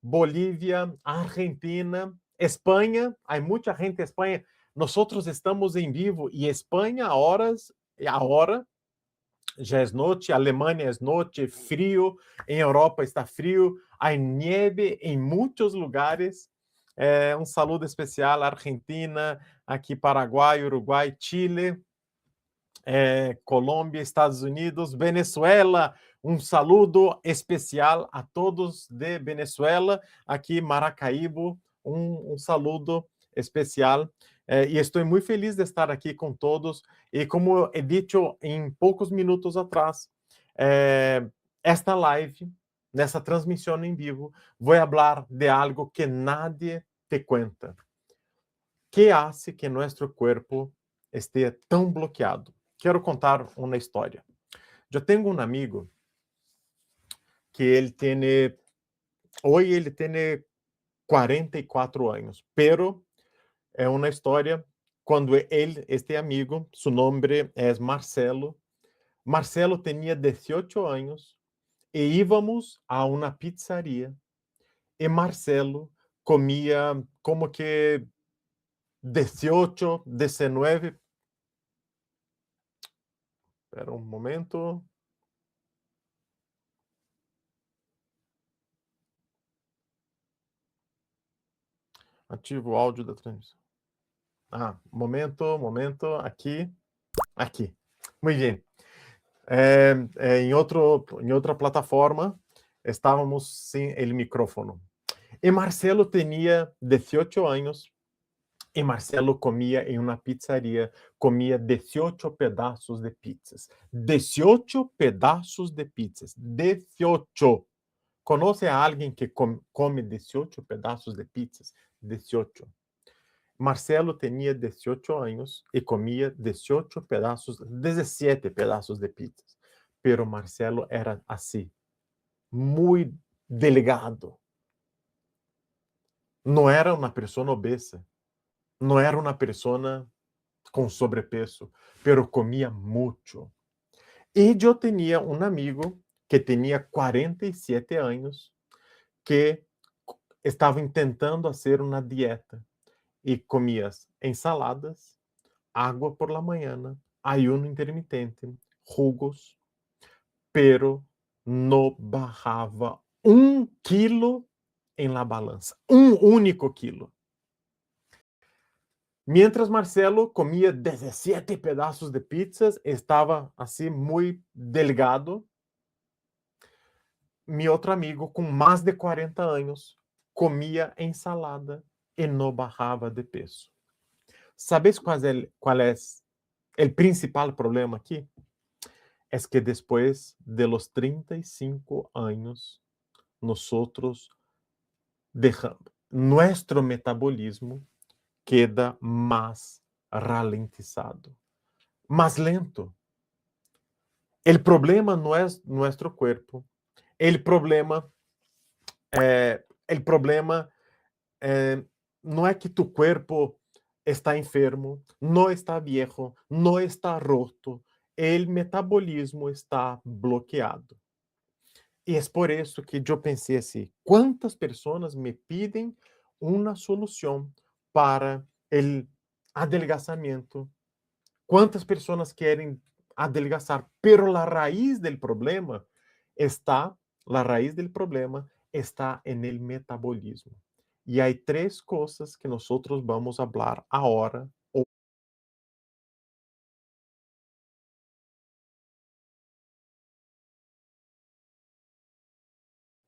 Bolívia, Argentina, Espanha. Há muita gente em Espanha. Nós estamos em vivo e Espanha, agora já é noite, Alemanha é noite, frio, em Europa está frio, há neve em muitos lugares. Um saludo especial à Argentina, aqui Paraguai, Uruguai, Chile, Colômbia, Estados Unidos, Venezuela. Um saludo especial a todos de Venezuela, aqui Maracaibo, um saludo especial. E estou muito feliz de estar aqui com todos. E como he dicho em poucos minutos atrás, esta live, nessa transmissão em vivo, vou falar de algo que nadie te cuenta. Que hace que nosso corpo esteja tão bloqueado? Quero contar uma história. Eu tenho um amigo que hoje ele tem 44 anos, pero é uma história quando este amigo, seu nome é Marcelo. Marcelo tinha 18 anos e íamos a uma pizzaria e Marcelo comia como que 18, 19. Espera um momento. Ativo o áudio da transmissão. Momento, aqui. Muito bem. Em outra plataforma, estávamos sem o micrófono. E Marcelo tinha 18 anos e Marcelo comia em uma pizzaria, comia 18 pedaços de pizzas. 18 pedaços de pizzas. 18. Conhece a alguém que come 18 pedaços de pizzas? 18. Marcelo tinha 18 anos e comia 17 pedaços de pizzas. Pero Marcelo era assim, muito delgado. Não era uma pessoa obesa, não era uma pessoa com sobrepeso, pero comia muito. E eu tinha um amigo que tinha 47 anos que estava tentando fazer uma dieta e comia ensaladas, água por la manhã, ayuno intermitente, jugos, pero não bajava 1 quilo em la balança. Um único quilo. Mientras Marcelo comia 17 pedaços de pizzas, estava assim muito delgado. Meu outro amigo, com mais de 40 anos, comia ensalada e não bajava de peso. ¿Sabes qual é o principal problema aqui? É que depois de los 35 anos, nós deixamos, nosso metabolismo queda mais ralentizado, mais lento. O problema não é nosso corpo. O problema não é que tu corpo está enfermo, não está viejo, não está roto. O metabolismo está bloqueado. E é por isso que eu pensei assim: quantas pessoas me pedem uma solução para o adelgazamento? Quantas pessoas querem adelgazar? Pero la raíz del problema está en el metabolismo. E há 3 coisas que nós vamos falar agora.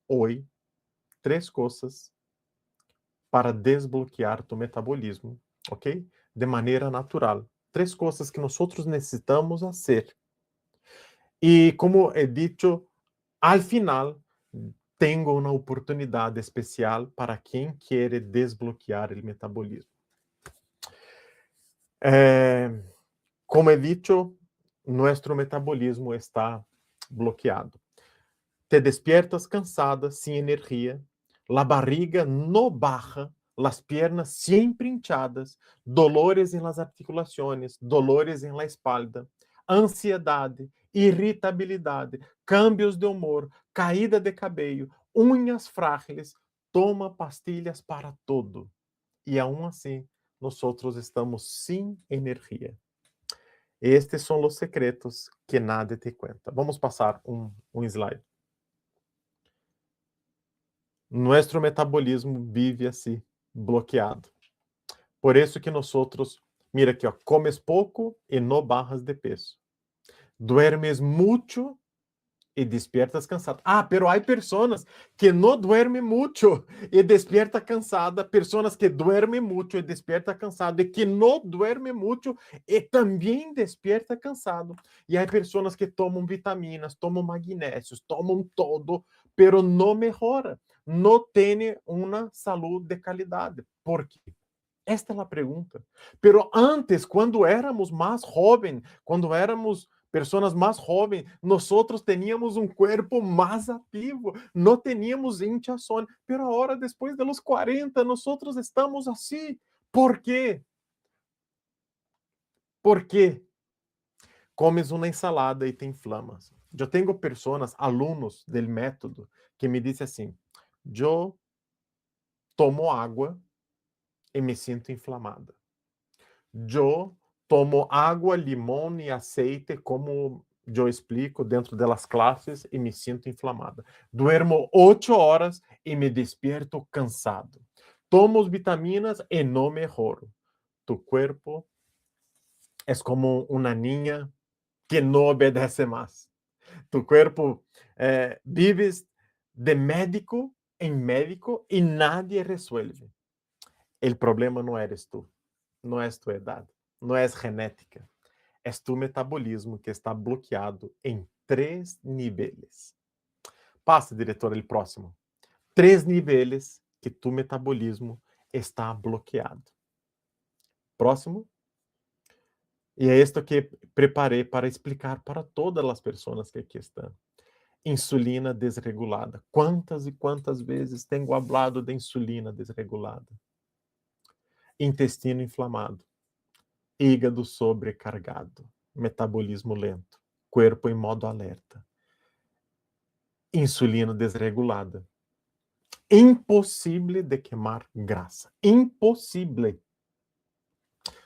Hoje, 3 coisas para desbloquear tu metabolismo, ok? De maneira natural. 3 coisas que nós necessitamos fazer. E como he dicho, al final, tenho uma oportunidade especial para quem quer desbloquear o metabolismo. Como he dicho, nosso metabolismo está bloqueado. Te despiertas cansada, sem energia, la barriga no baja, las piernas sempre hinchadas, dolores em las articulações, dolores em la espalda, ansiedade, irritabilidade, cambios de humor, caída de cabelo, unhas frágeis, toma pastilhas para todo. E aún assim, nós estamos sem energia. Estes são os secretos que nadie te cuenta. Vamos passar um slide. Nuestro metabolismo vive assim, bloqueado. Por isso que nós, mira aqui, ó, comes pouco e não barras de peso. Duermes muito e despiertas cansado. Ah, pero hay personas que no duermen mucho y despierta cansada, personas que duermen mucho y despierta cansado, y que no duermen mucho y también despierta cansado. Y hay personas que toman vitaminas, toman magnésios, toman todo, pero no mejora, no tiene una salud de calidad. ¿Por qué? Esta é a pergunta. Pero antes, quando éramos mais jovens, quando éramos pessoas mais jovens, nós teníamos um corpo mais ativo, não teníamos hinchazón. Pero agora, depois de los 40, nós estamos assim. ¿Por quê? ¿Por quê? Comes uma ensalada e te inflamas. Eu tenho pessoas, alunos do método, que me dizem assim: eu tomo água e me sinto inflamada. Eu tomo água, limão e aceite, como eu explico dentro das classes, e me sinto inflamada. Duermo 8 horas e me despierto cansado. Tomo vitaminas e não melhoro. Tu corpo é como uma niña que não obedece mais. Tu corpo vives de médico em médico e nadie resuelve. O problema não eres tu. Não é tua idade, não é genética, é tu metabolismo que está bloqueado em 3 níveis. Passa, diretor, o próximo. 3 níveis que tu metabolismo está bloqueado. Próximo. E é isto que preparei para explicar para todas as pessoas que aqui estão. Insulina desregulada. Quantas e quantas vezes tenho falado de insulina desregulada? Intestino inflamado. Hígado sobrecargado, metabolismo lento, corpo em modo alerta, insulina desregulada, impossível de queimar grasa, impossível.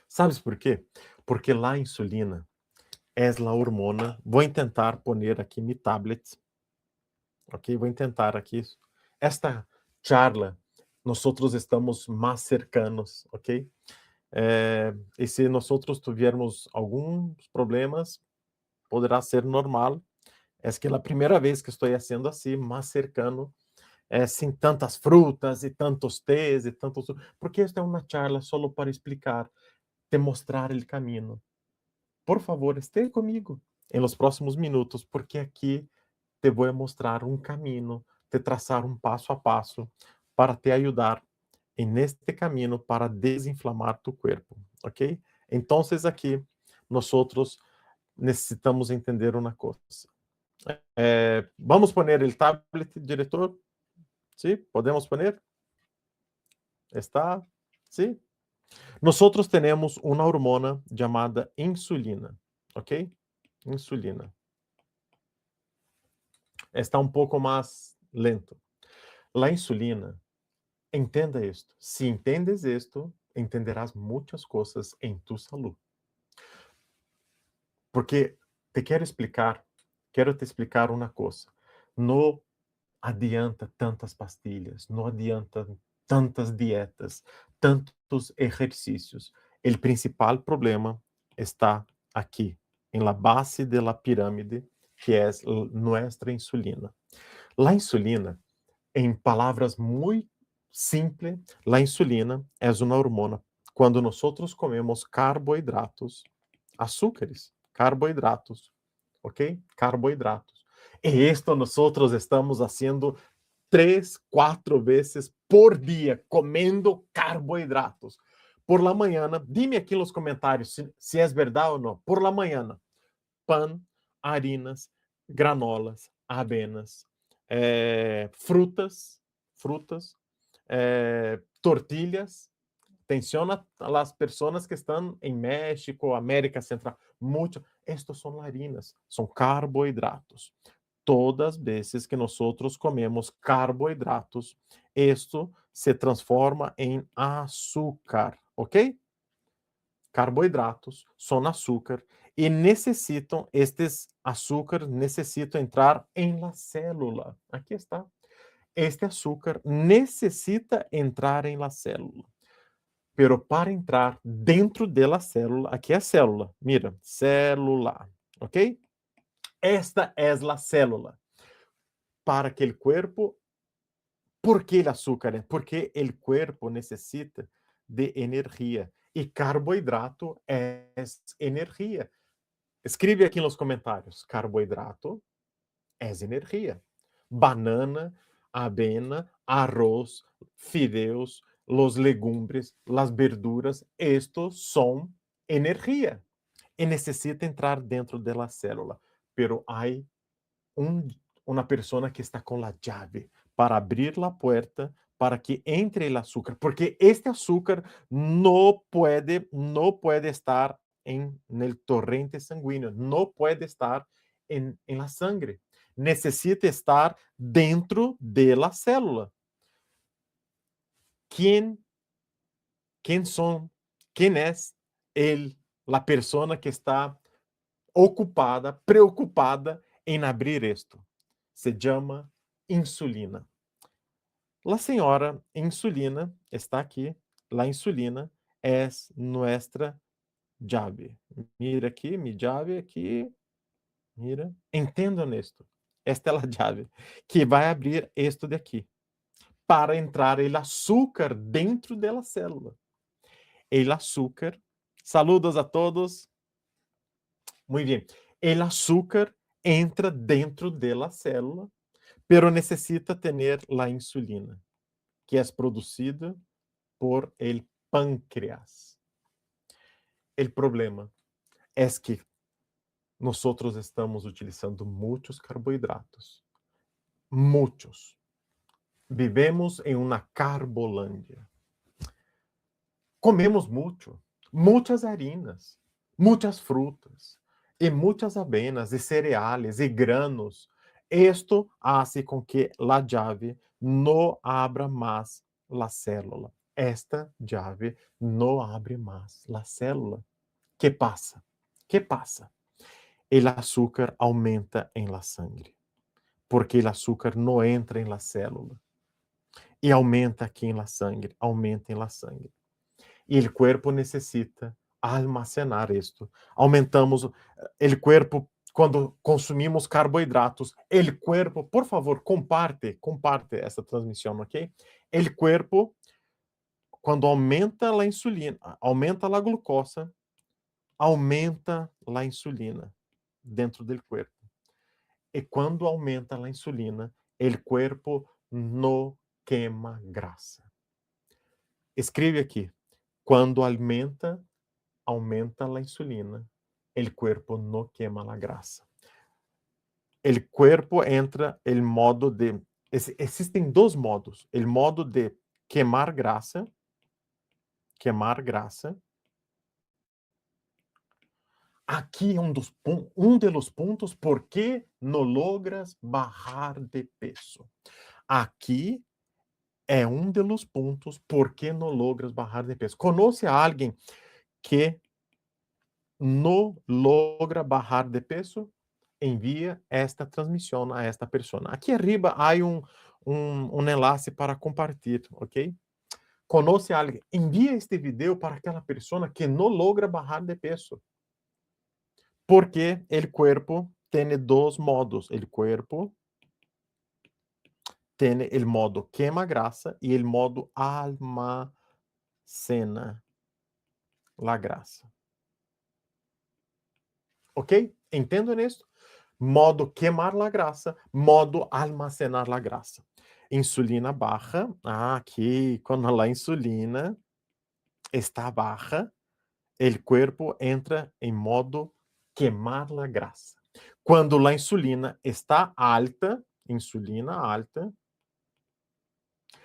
¿Sabes por quê? Porque a insulina é a hormona. Vou tentar poner aqui mi tablet, ok? Vou tentar aqui. Esta charla, nós estamos mais cercanos, ok? E se nós tivermos alguns problemas, poderá ser normal. É que é a primeira vez que estou fazendo assim, mais cercano, sem tantas frutas e tantos tés e tantos. Porque esta é uma charla só para explicar, te mostrar o caminho. Por favor, esteja comigo em los próximos minutos, porque aqui te vou mostrar um caminho, te traçar um passo a passo para te ajudar neste caminho para desinflamar tu corpo, ok? Então, aqui, nós necessitamos entender uma coisa. Vamos poner o tablet, diretor? ¿Sí? ¿Podemos poner? ¿Está? ¿Sí? Nosotros tenemos una hormona llamada insulina, ¿ok? Insulina. Está um pouco mais lento. La insulina, entenda esto. Si entendes esto, entenderás muitas coisas em tu salud. Porque te quero te explicar uma coisa. Não adianta tantas pastilhas, não adianta tantas dietas, tantos exercícios. O principal problema está aqui, em la base de la pirâmide, que é nossa insulina. La insulina, em palavras muito simples, la insulina é uma hormona. Quando nós comemos carboidratos, açúcares, carboidratos, ok? Carboidratos. E isto nós estamos fazendo 3, 4 vezes por dia, comendo carboidratos. Por la manhã, dime aqui nos comentários se é verdade ou não. Por la manhã, pan, harinas, granolas, avenas, frutas, tortilhas. Atenção às pessoas que estão em México, América Central. Estes são harinas, são carboidratos. todas as vezes que nós comemos carboidratos, isto se transforma em açúcar, ok? Carboidratos são açúcar e estes açúcar necessitam entrar em la célula. Aqui está. Este açúcar necessita entrar em la célula. Pero para entrar dentro da célula, aqui é a célula, mira, célula, ok? Esta é a célula. Para que o corpo, ¿por que o açúcar? Porque o corpo necessita de energia e carboidrato é energia. Escreve aqui nos comentários, carboidrato é energia. Banana, avena, arroz, fideos, los legumbres, las verduras, estos são energia e necessita entrar dentro da célula. Pero hay uma pessoa que está com a chave para abrir a porta para que entre o açúcar, porque este açúcar não pode estar no torrente sanguíneo, não pode estar em la sangre, necessita estar dentro da célula. Quem são? Quem é a pessoa que está ocupada, preocupada em abrir isto? Se chama insulina. A senhora insulina está aqui. A insulina é nossa chave. Mira aqui, mi chave aqui. Mira, entendam isto. Esta é a chave que vai abrir isto daqui para entrar o açúcar dentro da célula. O açúcar. Saludos a todos. Muito bem. O açúcar entra dentro da célula, pero necessita ter a insulina, que é produzida por el pâncreas. O problema é que nós estamos utilizando muitos carboidratos. Muitos. Vivemos em uma carbolândia. Comemos muito, muitas harinas, muitas frutas, e muitas avenas, e cereais, e granos. Esto hace com que a chave não abra mais a célula. Esta chave não abre mais a célula. Que passa? Que passa? O açúcar aumenta em la sangre, porque o açúcar não entra em la célula. E aumenta aqui em la sangre, aumenta em la sangre. E o corpo necessita almacenar isto. Aumentamos o corpo quando consumimos carboidratos. O corpo, por favor, comparte essa transmissão, ok? O corpo, quando aumenta a insulina, aumenta a glucosa, aumenta a insulina dentro do corpo. E quando aumenta a insulina, o corpo não queima grasa. Escreve aqui. Quando aumenta a insulina, o corpo não queima a grasa. O corpo entra em modo de... Existem dois modos. O modo de queimar grasa. Aqui é um dos pontos por que não logras bajar de peso. Aqui é um dos pontos por que não logras bajar de peso. Conhece a alguém que não logra bajar de peso? Envia esta transmissão a esta pessoa. Aqui arriba há um enlace para compartilhar, ok? Conhece alguém? Envia este vídeo para aquela pessoa que não logra bajar de peso. Porque o corpo tem dois modos. O corpo tem o modo queima grasa e o modo almacena la grasa. Ok? Entendem isso? Modo queimar la grasa, modo almacenar la grasa. Insulina baja. Aqui, quando a insulina está baja, o corpo entra em modo queimar la grasa. Quando a insulina está alta,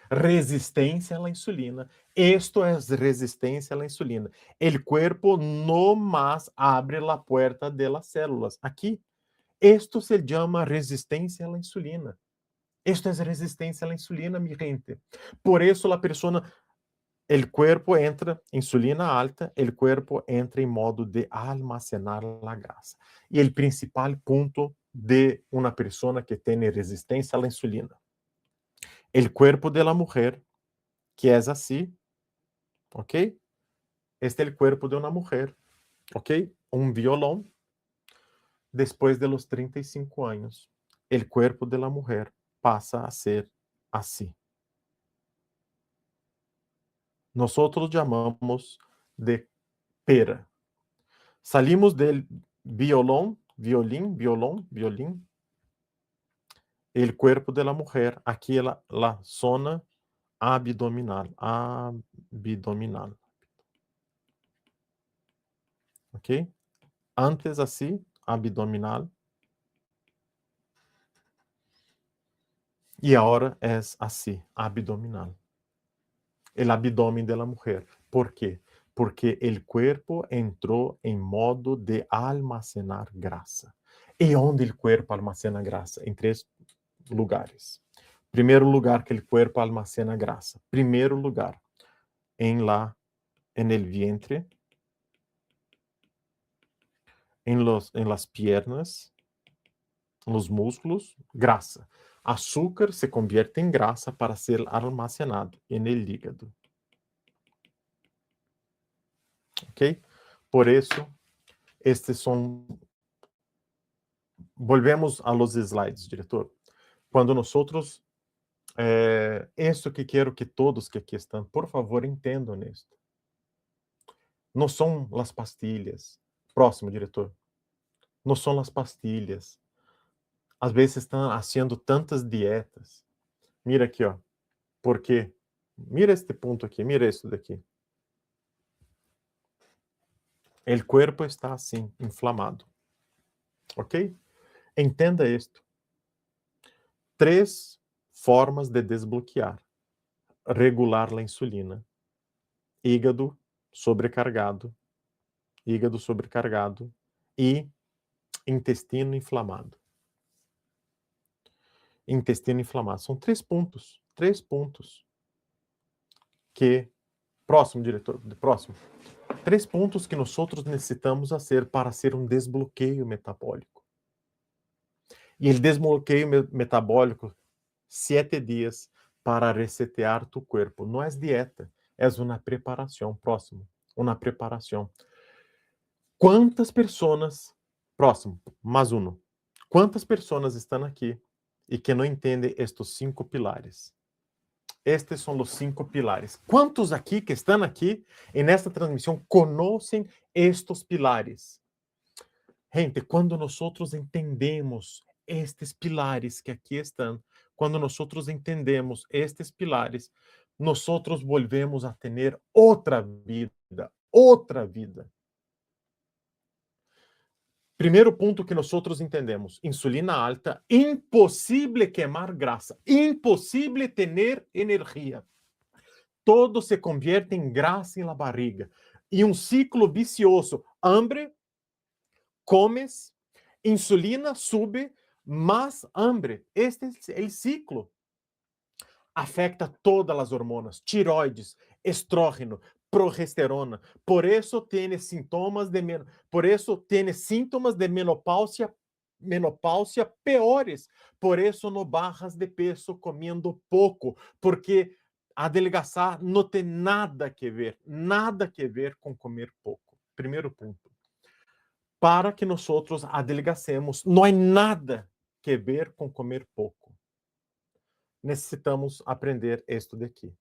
resistência à insulina. Esto é resistência à insulina. O corpo não mais abre a porta de las células. Aqui, Esto se llama resistência à insulina. Esto es resistência à insulina, mi gente. Por eso la persona, el cuerpo entra insulina alta, el cuerpo entra en modo de almacenar la grasa. Y el principal punto de una persona que tiene resistencia a la insulina, el cuerpo de la mujer, que es así, ¿ok? Este es el cuerpo de una mujer, ¿ok? Un violón, después de los 35 años, el cuerpo de la mujer pasa a ser así. Nosotros llamamos de pera. Salimos del violín, el cuerpo de la mujer, aquí la zona abdominal, ¿ok? Antes así, abdominal, y ahora es así, abdominal. El abdomen de la mujer. ¿Por qué? Porque el cuerpo entró en modo de almacenar grasa. ¿Y dónde el cuerpo almacena grasa? En 3 lugares. Primeiro lugar que el cuerpo almacena grasa. Primeiro lugar, en el vientre, en las piernas, en los músculos, grasa. Azúcar se convierte en grasa para ser almacenado en el hígado. ¿Ok? Por eso, volvemos a los slides, diretor. Quando nosotros, isso que quero que todos que aqui estão, por favor, entendam isto. Não são as pastilhas. Próximo, diretor. Não são as pastilhas. Às vezes estão fazendo tantas dietas. Mira aqui, ó. Porque, mira este ponto aqui, mira isso daqui. O corpo está assim, inflamado. Ok? Entenda isto. 3 formas de desbloquear. Regular a insulina. Hígado sobrecargado e intestino inflamado. Intestino inflamado. São 3 pontos. 3 pontos. Próximo, diretor. Próximo. 3 pontos que nós necessitamos fazer para ser um desbloqueio metabólico. E o desbloqueio metabólico, 7 dias para resetear tu corpo. Não é dieta, é uma preparação. Próximo. Uma preparação. Quantas pessoas, próximo, mais um. Quantas pessoas estão aqui e que não entendem estes 5 pilares? Estes são os 5 pilares. Quantos aqui que estão aqui nesta transmissão conhecem estes pilares? Gente, quando nós entendemos estes pilares que aqui estão, quando nós entendemos estes pilares, nós volvemos a ter outra vida, outra vida. Primeiro ponto que nós entendemos: insulina alta, impossível queimar grasa, impossível ter energia. Todo se convierte em grasa na barriga. E um ciclo vicioso: hambre, comes, insulina sube, mais hambre. Este é o ciclo. Afecta todas as hormonas: tiroides, estrógeno, progesterona. Por isso tem sintomas de menopausia piores. Por isso não barras de peso comendo pouco, porque adelgaçar não tem nada a ver com comer pouco. Primeiro ponto. Para que nós adelgacemos, não há nada a ver com comer pouco. Necessitamos aprender isto daqui.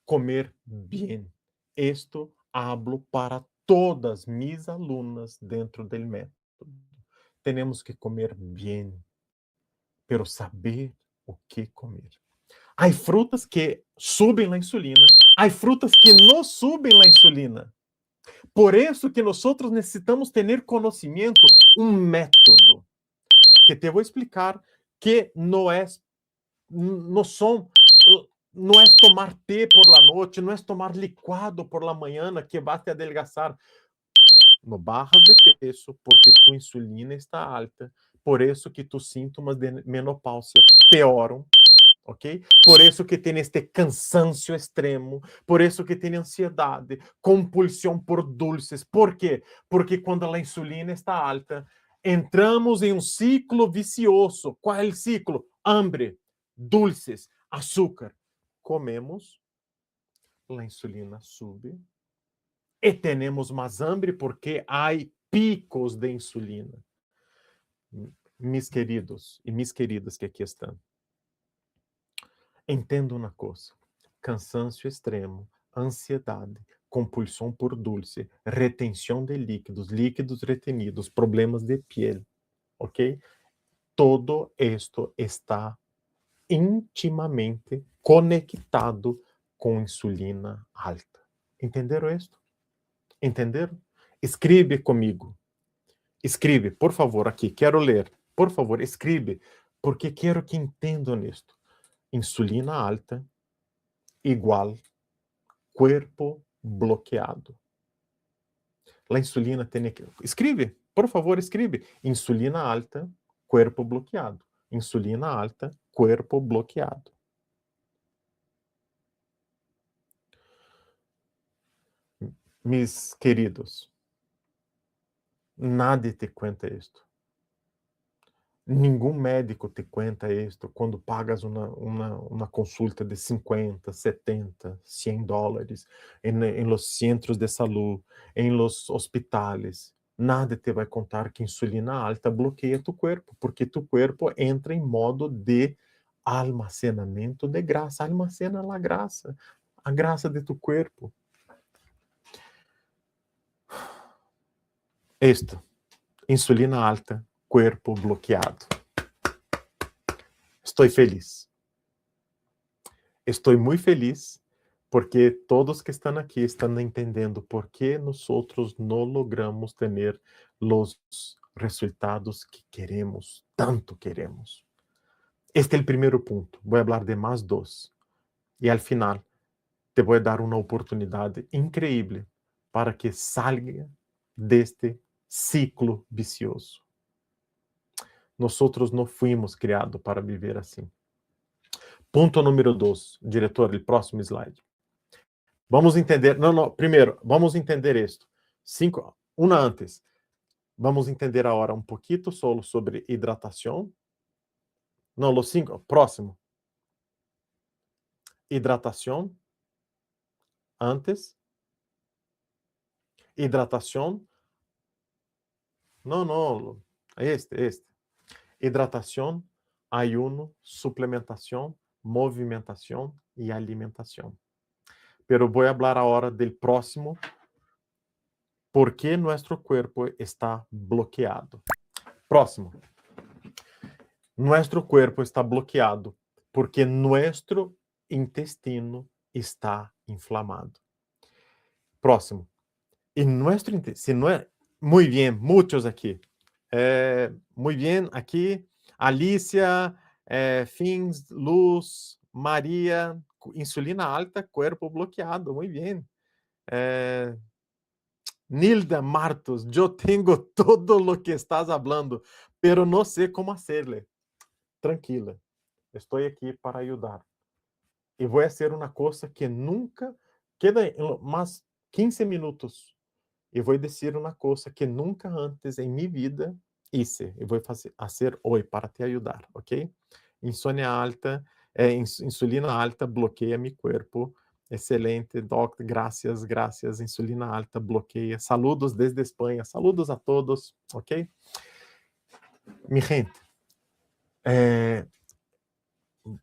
Comer bem. Isto hablo para todas mis alunas dentro do método. Temos que comer bem, pero saber o que comer. Há frutas que subem a insulina, há frutas que não subem a insulina. Por isso que nós necessitamos ter conhecimento, um método, que te vou explicar que não é tomar té por la noite, não é tomar licuado por la manhã que vai te adelgaçar. No barras de peso porque tu insulina está alta, Por isso que tus síntomas de menopausia pioram, ok? Por isso que tem este cansancio extremo, por isso que tem ansiedade, compulsão por dulces. Por quê? Porque quando a insulina está alta, entramos em um ciclo vicioso. Qual é o ciclo? Hambre, dulces, açúcar. Comemos, a insulina sube, e temos mais hambre porque há picos de insulina. Mis queridos e mis queridas que aqui estão, entenda uma coisa: cansancio extremo, ansiedade, compulsão por dulce, retenção de líquidos, líquidos retenidos, problemas de piel, ok? Todo esto está intimamente conectado com insulina alta. Entenderam isto? Entenderam? Escreve comigo. Escreve, por favor, aqui. Quero ler. Por favor, escreve, porque quero que entendam isto. Insulina alta igual corpo bloqueado. A insulina tem que... Escreve, por favor, escreve. Insulina alta, corpo bloqueado. Insulina alta, corpo bloqueado. Mis queridos, nada te conta isto. Nenhum médico te conta isto quando pagas uma consulta de 50, 70, 100 dólares em los centros de saúde, em los hospitales. Nada te vai contar que insulina alta bloqueia tu corpo, porque tu corpo entra em modo de almacenamento de grasa. Almacena a grasa de tu corpo. Esto, insulina alta, corpo bloqueado. Estou feliz. Estou muito feliz porque todos que estão aqui estão entendendo por que nós não logramos ter os resultados que queremos, tanto queremos. Este é o primeiro ponto. Vou falar de mais dois. E al final, te vou dar uma oportunidade incrível para que salga deste ciclo vicioso. Nós não fomos criados para viver assim. Ponto número 2, diretor, o próximo slide. Vamos entender, primeiro, vamos entender isto. Uma antes. Vamos entender agora um pouquinho solo sobre hidratação. Não, los 5, próximo. Hidratação. Antes. Hidratação. Não, este. Hidratação, ayuno, suplementação, movimentação e alimentação. Pero voy a hablar ahora del próximo, por qué nuestro cuerpo está bloqueado. Próximo. Nuestro cuerpo está bloqueado porque nuestro intestino está inflamado. Próximo. E nuestro intestino, muy bien, muchos aqui. Muy bien, aqui, Alicia, Fins, Luz, Maria, insulina alta, cuerpo bloqueado, muy bien. Nilda Martos, eu tenho todo o que estás hablando, pero não sei como hacerle. Tranquila, estou aqui para ajudar. E vou fazer uma coisa que nunca, queda mais 15 minutos, e vou dizer uma coisa que nunca antes em minha vida hice. E vou fazer hoje para te ajudar, ok? Insônia alta, insulina alta bloqueia meu corpo. Excelente, Doc, graças, insulina alta bloqueia. Saludos desde Espanha, saludos a todos, ok? Mi gente,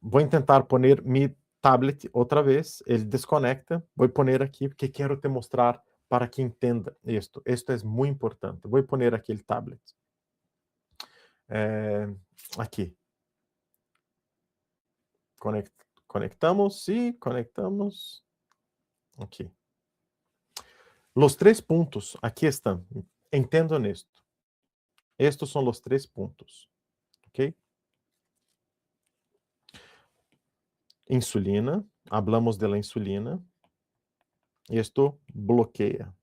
vou tentar poner mi tablet outra vez, ele desconecta, vou poner aqui porque quero te mostrar para que entenda isto. Isto é muito importante. Vou poner aqui o tablet. Aqui. Conectamos, sim, conectamos. Aqui. Os 3 pontos aqui estão. Entendam isto. Estes são os 3 pontos. Ok? Insulina. Hablamos de la insulina. Esto bloqueia.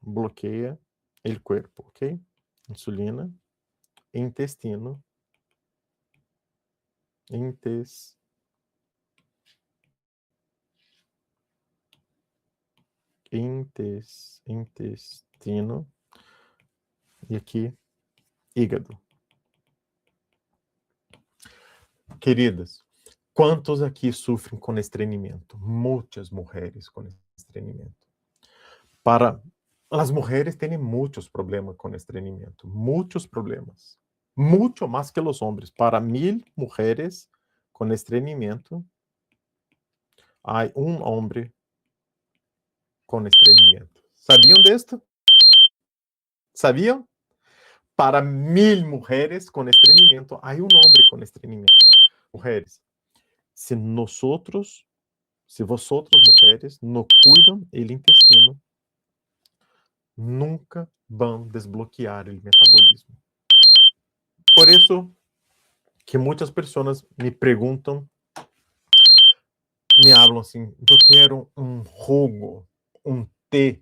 Bloqueia el cuerpo. Ok? Insulina. intestino, intestino, e aqui, hígado. Queridas, quantos aqui sofrem com estreñimiento? Muitas mulheres com estreñimiento. Para as mulheres têm muitos problemas com estreñimiento, muitos problemas, muito mais que os homens. Para 1000 mulheres com estreñimiento, há um homem com estreñimiento. Sabiam disto? Sabiam? Para 1000 mulheres com estreñimiento, há um homem com estreñimiento. Mulheres, se vosotros, mulheres, não cuidam do intestino, nunca vão desbloquear o metabolismo. Por isso que muitas pessoas me perguntam, me falam assim, eu quero um jugo, um té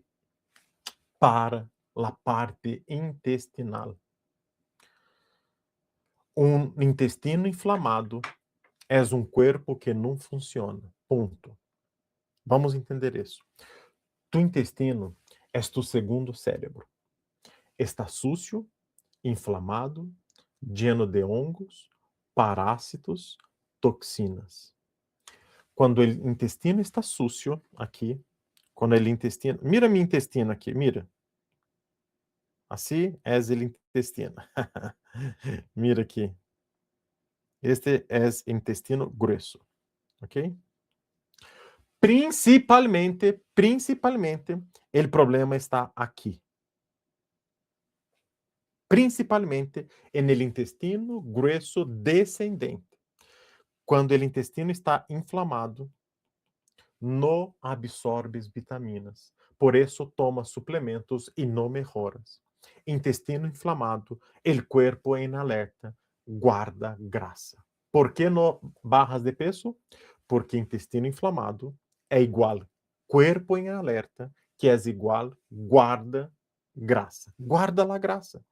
para a parte intestinal. Um intestino inflamado é um corpo que não funciona. Ponto. Vamos entender isso. Tu intestino é tu segundo cérebro. Está sucio, inflamado, lleno de hongos, parásitos, toxinas. Quando o intestino está sucio, aqui, quando o intestino... Mira meu intestino aqui, mira. Assim é o intestino. Mira aqui. Este é o intestino grueso, ok? Principalmente, o problema está aqui. Principalmente no intestino grueso descendente. Quando o intestino está inflamado, não absorbes vitaminas. Por isso, toma suplementos e não melhoras. Intestino inflamado, o corpo em alerta, guarda grasa. Por que não barras de peso? Porque intestino inflamado é igual corpo em alerta, que é igual guarda grasa. Guarda a grasa.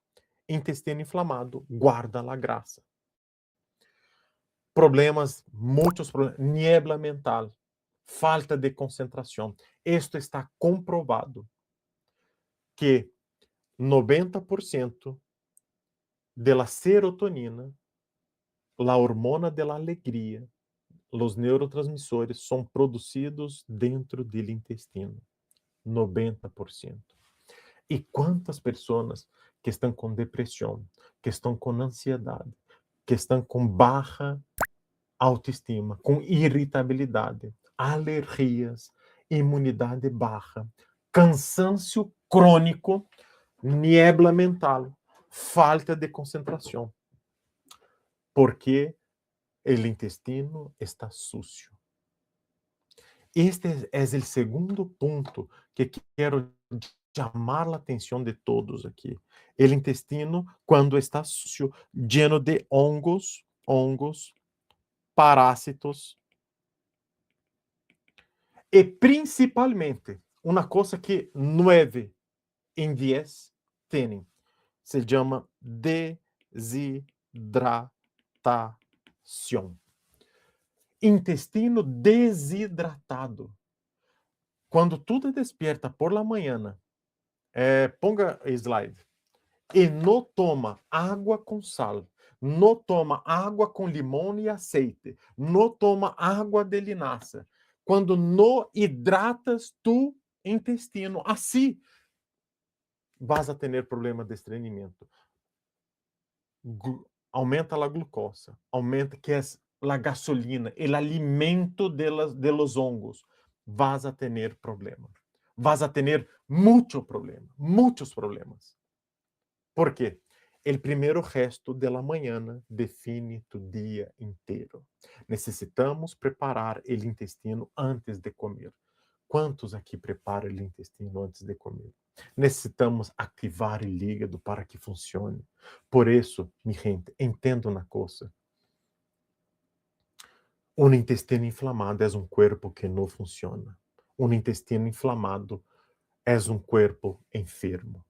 Intestino inflamado, guarda a grasa. Problemas, muitos problemas, niebla mental, falta de concentração. Isto está comprovado que 90% da serotonina, a hormona da alegria, os neurotransmissores são produzidos dentro do intestino. 90%. E quantas pessoas que estão com depressão, que estão com ansiedade, que estão com baixa autoestima, com irritabilidade, alergias, imunidade baixa, cansaço crônico, niebla mental, falta de concentração. Porque o intestino está sucio. Este é o segundo ponto que quero chamar a atenção de todos aqui. O intestino, quando está sucio, lleno de hongos, parásitos, e principalmente, uma coisa que 9 em 10 têm, se chama desidratação. Intestino desidratado. Quando tu te despierta por la manhã, ponga slide, e não toma água com sal, não toma água com limão e azeite, não toma água de linaça, quando não hidratas tu intestino, assim vas a ter problema de estreñimiento. Aumenta a glucosa, aumenta que é a gasolina, o alimento de los hongos, vas a ter problema. Vas a ter muito problema, muitos problemas. Por quê? O primeiro resto da manhã define tu dia inteiro. Necessitamos preparar o intestino antes de comer. Quantos aqui preparam o intestino antes de comer? Necessitamos ativar o hígado para que funcione. Por isso, minha gente, entenda uma coisa. Um intestino inflamado é um corpo que não funciona. Um intestino inflamado é um corpo enfermo.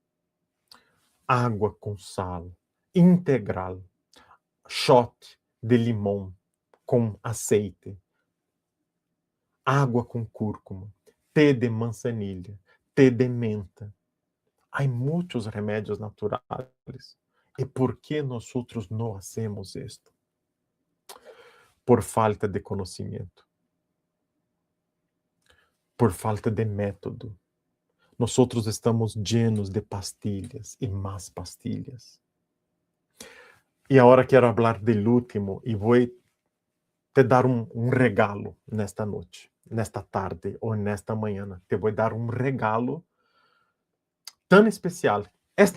Água com sal integral, shot de limão com aceite, água com cúrcuma, té de manzanilla, té de menta. Há muitos remédios naturais. E por que nós não hacemos isto? Por falta de conhecimento, por falta de método. Nós estamos llenos de pastilhas e más pastilhas. E agora quero falar do último e vou te dar um regalo nesta noite, nesta tarde ou nesta manhã. Te vou dar um regalo tão especial. Estas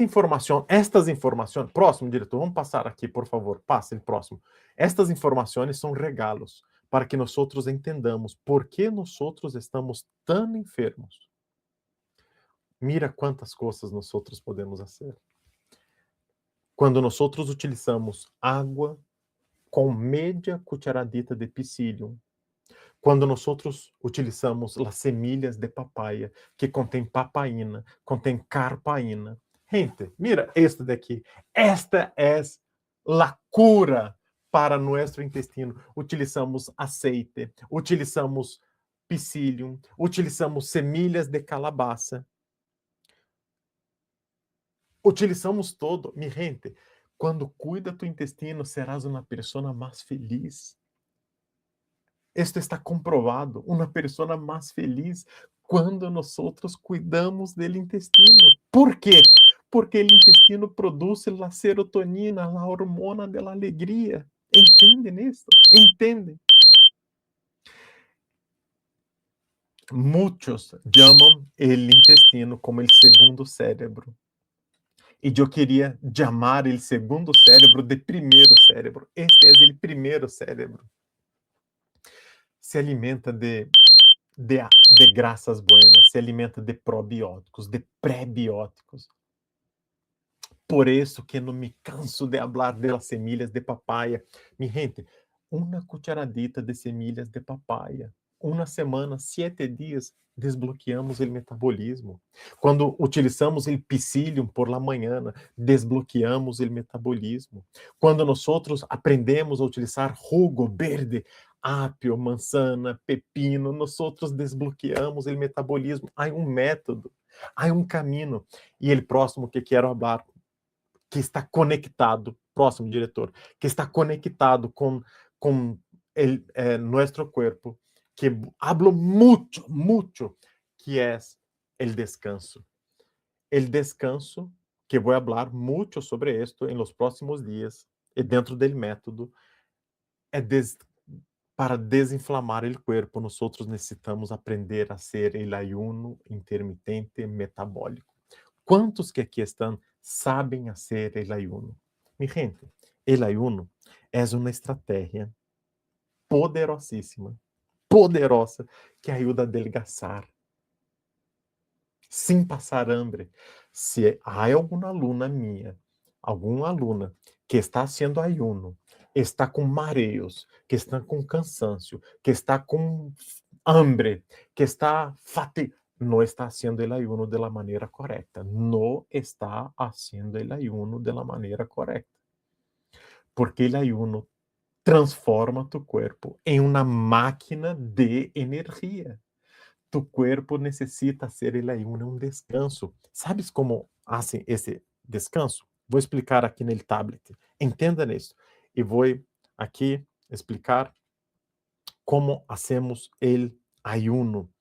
informações, próximo diretor, vamos passar aqui, por favor, passe o próximo. Estas informações são regalos para que nós entendamos por que nós estamos tão enfermos. Mira quantas coisas nós podemos fazer. Quando nós utilizamos água com meia cucharadita de psyllium, quando nós utilizamos as semilhas de papaya, que contém papaina, contém carpaína. Gente, mira este daqui. Esta é a cura para nosso intestino. Utilizamos aceite, utilizamos psyllium, utilizamos semilhas de calabaça. Utilizamos todo. Mi gente, quando cuida tu intestino, serás uma pessoa mais feliz. Esto está comprovado. Uma pessoa mais feliz quando nós cuidamos do intestino. Por quê? Porque o intestino produz a serotonina, a hormona da alegria. Entendem isso? Entendem? Muitos chamam o intestino como o segundo cérebro. E eu queria chamar o segundo cérebro de primeiro cérebro. Este é o primeiro cérebro. Se alimenta de graças buenas, se alimenta de probióticos, de pré-bióticos. Por isso que não me canso de falar de las semillas de papaya. Mi gente, uma cucharadita de semillas de papaya. Uma semana, 7 dias, desbloqueamos o metabolismo. Quando utilizamos o psyllium por la manhã, desbloqueamos o metabolismo. Quando nós aprendemos a utilizar jugo verde, apio, manzana, pepino, nós desbloqueamos o metabolismo. Há um método, há um caminho. E o próximo que quero falar, que está conectado, próximo diretor, que está conectado com nosso corpo, que hablo muito, que é o descanso. O descanso, que vou falar muito sobre isto em los próximos dias, e dentro do método, para desinflamar o corpo, nós necessitamos aprender a ser o ayuno intermitente metabólico. Quantos que aqui estão sabem fazer o ayuno? Mi gente, o ayuno é uma estratégia poderosíssima, poderosa, que ajuda a adelgazar, sem passar hambre. Se há alguma aluna minha, alguma aluna que está fazendo ayuno, está com mareos, que está com cansancio, que está com hambre, que está fatigado, não está fazendo o ayuno de la maneira correta. Não está fazendo o ayuno de la maneira correta. Porque o ayuno transforma tu corpo em uma máquina de energia. Tu corpo necessita ser o ayuno um descanso. Sabes como fazem esse descanso? Vou explicar aqui no tablet. Entenda isso. E vou aqui explicar como hacemos o ayuno,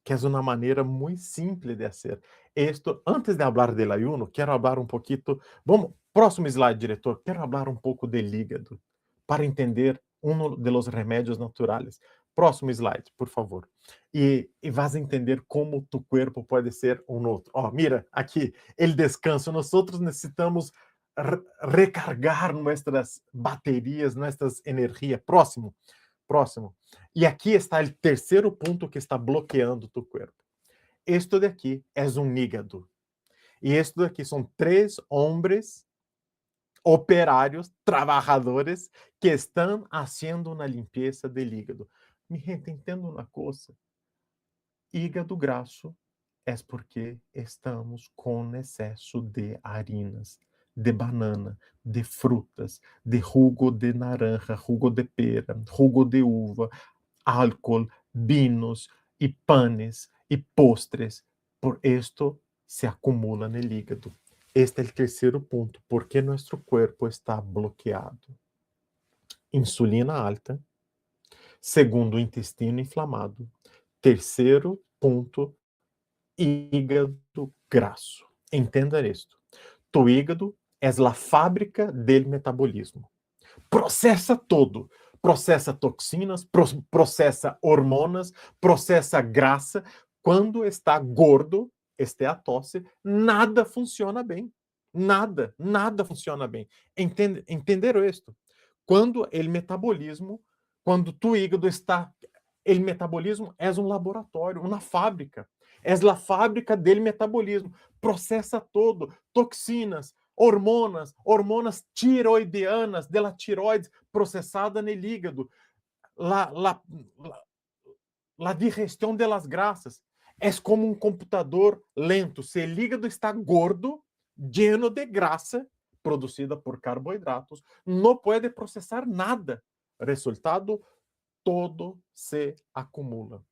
que é uma maneira muito simples de fazer. Esto, antes de falar del ayuno, quero falar um pouquinho. Vamos, próximo slide, diretor. Quero falar um pouco del hígado, para entender um dos remédios naturais. Próximo slide, por favor. E vas entender como tu corpo pode ser um outro. Mira, aqui, o descanso. Nós necessitamos recargar nossas baterias, nossas energias. Próximo. E aqui está o terceiro ponto que está bloqueando tu corpo. Este daqui é um hígado. E este daqui são 3 homens operários, trabalhadores, que estão fazendo uma limpeza do hígado. Mi gente, entenda uma coisa. Hígado grasso é porque estamos com excesso de harinas, de banana, de frutas, de jugo de naranja, jugo de pera, jugo de uva, álcool, vinos y panes y postres. Por esto se acumula en el hígado. Este es el tercer punto. ¿Por qué nuestro cuerpo está bloqueado? Insulina alta. Segundo, intestino inflamado. Terceiro ponto, hígado grasso. Entenda isto. Tu hígado é a fábrica do metabolismo. Processa todo. Processa toxinas, processa hormonas, processa graça. Quando está gordo, esteatose, nada funciona bem. Nada funciona bem. Entenderam isto? Quando o metabolismo, quando tu hígado está, o metabolismo é um laboratório, uma fábrica. É a fábrica do metabolismo. Processa todo, toxinas, hormonas tiroidianas, de la tiroides processada no hígado, la digestão de las grasas. É como um computador lento. Se o hígado está gordo, lleno de grasa, producida por carboidratos, não pode processar nada. Resultado, todo se acumula.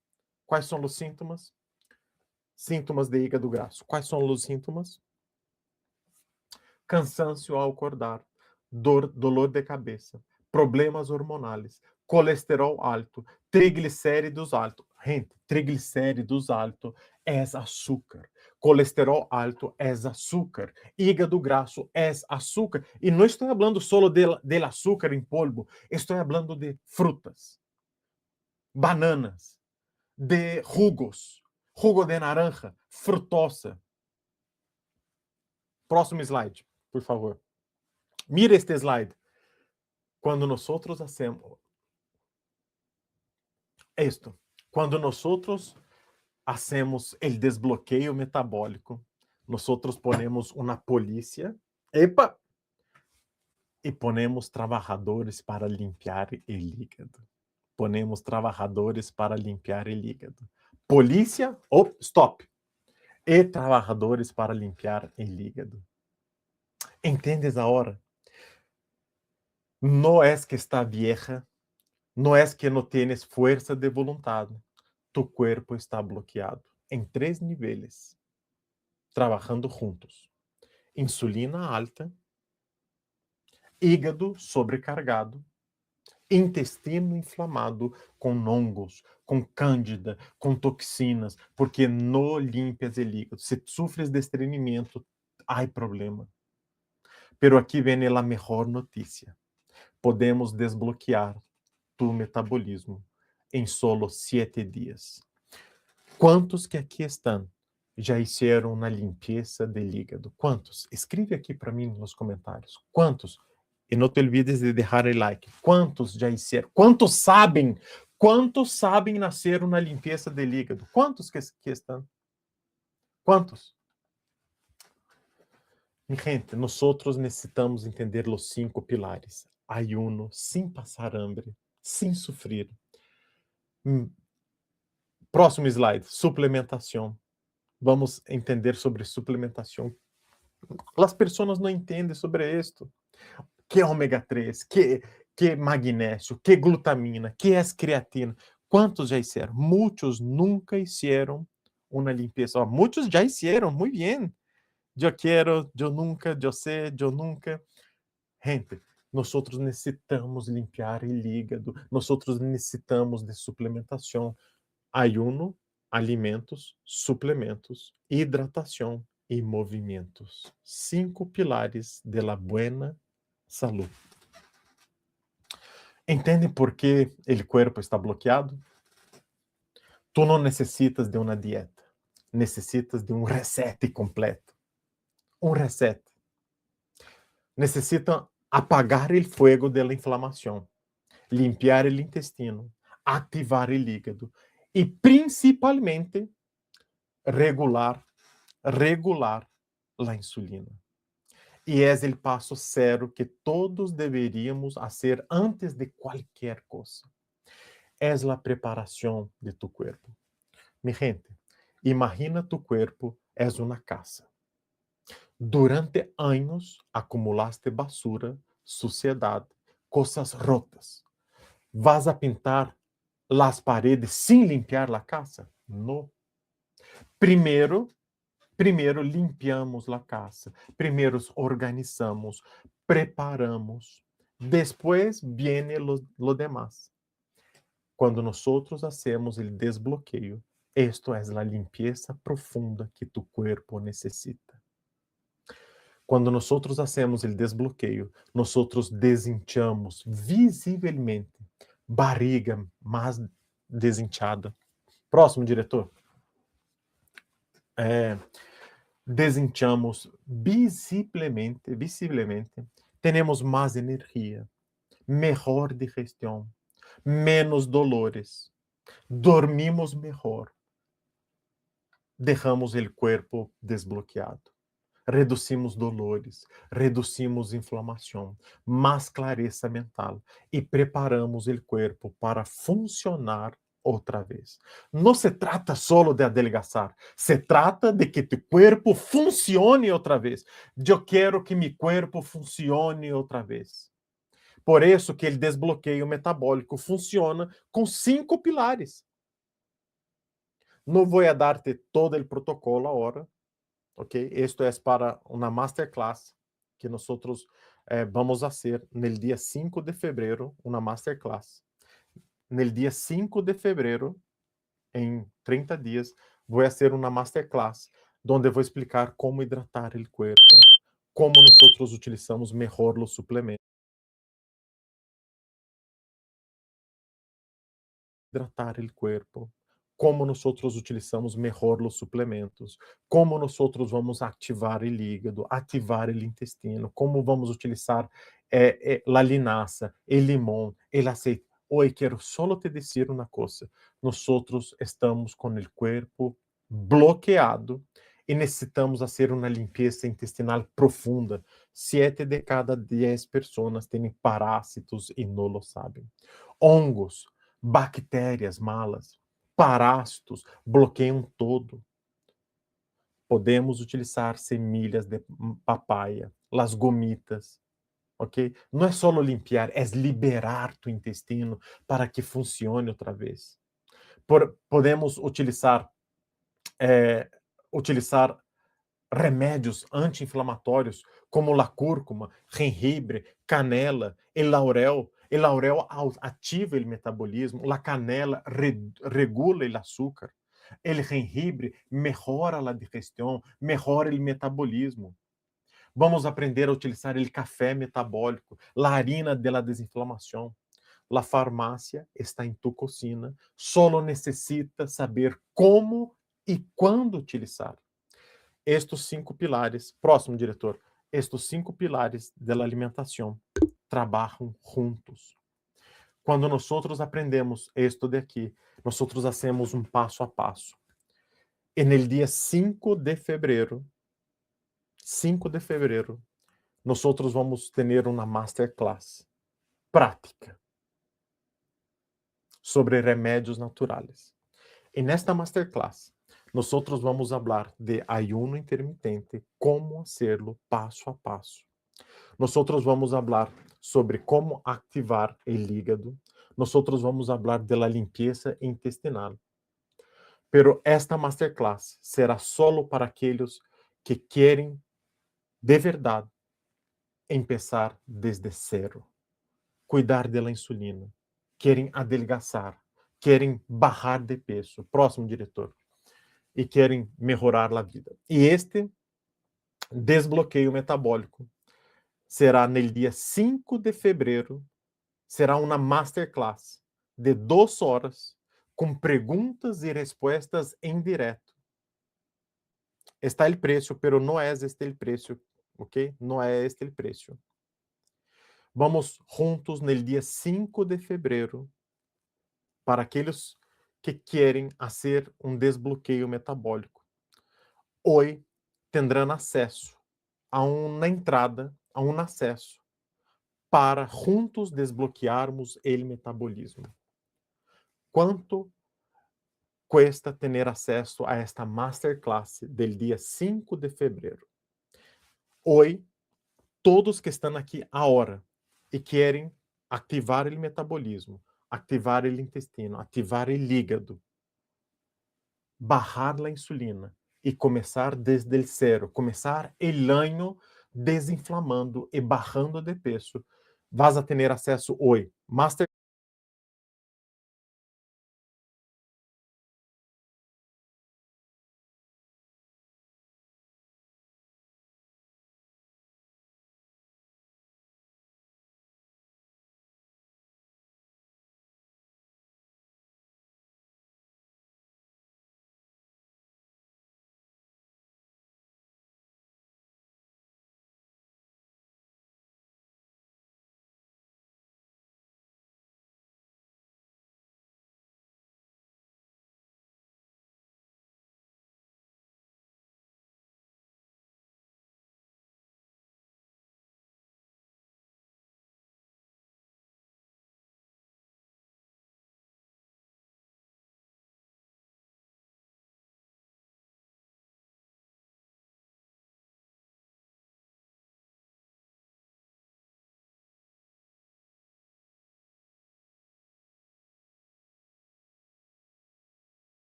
Quais são os sintomas? Sintomas de hígado grasso. Quais são os sintomas? Cansancio ao acordar, dolor de cabeça, problemas hormonais, colesterol alto, triglicéridos alto. Gente, triglicéridos alto é açúcar. Colesterol alto é açúcar. Hígado grasso é açúcar. E não estou falando só del açúcar em polvo, estou falando de frutas, bananas, de jugos, jugo de naranja, frutosa. Próximo slide, por favor. Mira este slide. Quando nós hacemos esto, quando nós hacemos el desbloqueio metabólico, nós ponemos uma polícia, epa, e ponemos trabalhadores para limpar o hígado. Ponemos trabalhadores para limpar o hígado. Polícia, oh, stop. E trabalhadores para limpar o hígado. Entendes a hora? Não é que está vieja, não é que não tienes força de vontade. Tu cuerpo está bloqueado em 3 níveis, trabalhando juntos. Insulina alta, hígado sobrecargado, intestino inflamado com hongos, com cândida, com toxinas, porque não limpias o hígado. Se sufres de estreñimiento, há problema. Pero aqui vem a melhor notícia. Podemos desbloquear tu metabolismo em solo 7 dias. Quantos que aqui estão já fizeram uma limpeza do hígado? Quantos? Escreve aqui para mim nos comentários. Quantos? E não te olvides de deixar o like. Quantos já fizeram? Quantos sabem? Quantos sabem nascer uma limpeza do hígado? Quantos que estão? Quantos? Mi gente, nós necessitamos entender os 5 pilares. Ayuno, sem passar hambre, sem sofrer. Próximo slide, suplementação. Vamos entender sobre suplementação. As pessoas não entendem sobre isto. Que ômega 3, que magnésio, que glutamina, que é creatina. Quantos já fizeram? Muitos nunca fizeram uma limpeza. Oh, muitos já fizeram, muito bem. Eu quero, eu nunca, eu sei, eu nunca. Gente, nós necessitamos limpar o hígado, nós necessitamos de suplementação. Ayuno, alimentos, suplementos, hidratação e movimentos. 5 pilares de la buena salud. Entende por que o corpo está bloqueado? Tu não necessitas de uma dieta, necessitas de um reset completo. Um reset. Necessita apagar o fogo da inflamação, limpar o intestino, ativar o hígado e principalmente regular a insulina. E é o passo zero que todos deveríamos fazer antes de qualquer coisa. É a preparação de tu cuerpo. Mi gente, imagina tu cuerpo é uma casa. Durante años acumulaste basura, suciedad, cosas rotas. ¿Vas a pintar las paredes sin limpiar la casa? No. Primeiro limpiamos a casa, primeiro organizamos, preparamos, depois viene lo demás. Quando nós hacemos o desbloqueio, esto es la limpieza profunda que tu cuerpo necessita. Quando nós hacemos o desbloqueio, nós desinchamos visivelmente, barriga mais desinchada. Próximo, diretor. Desinchamos visivelmente, temos mais energia, melhor digestão, menos dolores, dormimos melhor, deixamos o corpo desbloqueado, reduzimos dolores, reduzimos inflamação, mais clareza mental e preparamos o corpo para funcionar outra vez. Não se trata solo de adelgazar, se trata de que tu corpo funcione outra vez. Eu quero que meu corpo funcione outra vez. Por isso que o desbloqueio metabólico funciona com 5 pilares. Não vou dar-te todo o protocolo agora, ok? Esto é para uma masterclass que nós vamos fazer no dia 5 de fevereiro, uma masterclass. No dia 5 de fevereiro, em 30 dias, vou fazer uma masterclass, onde vou explicar como hidratar o corpo, como nós utilizamos melhor os suplementos. Hidratar o corpo, como nós utilizamos melhor os suplementos, como nós vamos ativar o hígado, ativar o intestino, como vamos utilizar a linaça, o limão, o aceite. Hoje quero só te dizer uma coisa: nós estamos com o corpo bloqueado e necessitamos fazer uma limpeza intestinal profunda. 7 de cada 10 pessoas têm parásitos e não lo sabem. Hongos, bactérias malas, parásitos, bloqueiam todo. Podemos utilizar semilhas de papaya, las gomitas, ok? Não é só limpiar, é liberar tu intestino para que funcione outra vez. Podemos utilizar remédios anti-inflamatórios, como a cúrcuma, gengibre, canela, o laurel. O laurel ativa o metabolismo, a canela regula o açúcar, o gengibre melhora a digestão, melhora o metabolismo. Vamos aprender a utilizar o café metabólico, a harina de la desinflamação. A farmácia está em tu cocina, solo necessita saber como e quando utilizar. Estes 5 pilares, próximo diretor, estes 5 pilares da alimentação trabalham juntos. Quando nós aprendemos isto daqui, nós hacemos um passo a passo. E no dia 5 de fevereiro, nós vamos ter uma masterclass prática sobre remédios naturais. E nesta masterclass, nós vamos falar de ayuno intermitente, como hacerlo passo a passo. Nós vamos falar sobre como ativar o hígado. Nós vamos falar da limpeza intestinal. Pero esta masterclass será solo para aqueles que querem, de verdade, começar desde zero. Cuidar da insulina. Querem adelgazar. Querem bajar de peso. Próximo, diretor. E querem melhorar a vida. E este desbloqueio metabólico será no dia 5 de fevereiro, será uma masterclass de 2 horas, com perguntas e respostas em direto. Está o preço, pero não é este o preço, ok? Não é este o preço. Vamos juntos no dia 5 de fevereiro, para aqueles que querem fazer um desbloqueio metabólico. Hoje terão acesso a uma entrada, a um acesso, para juntos desbloquearmos o metabolismo. Quanto custa ter acesso a esta masterclass do dia 5 de fevereiro? Hoy, todos que estão aqui agora e querem ativar o metabolismo, ativar o intestino, ativar o hígado, bajar a insulina e começar desde o zero, começar o ano desinflamando e bajando de peso, vas a ter acesso hoje. Master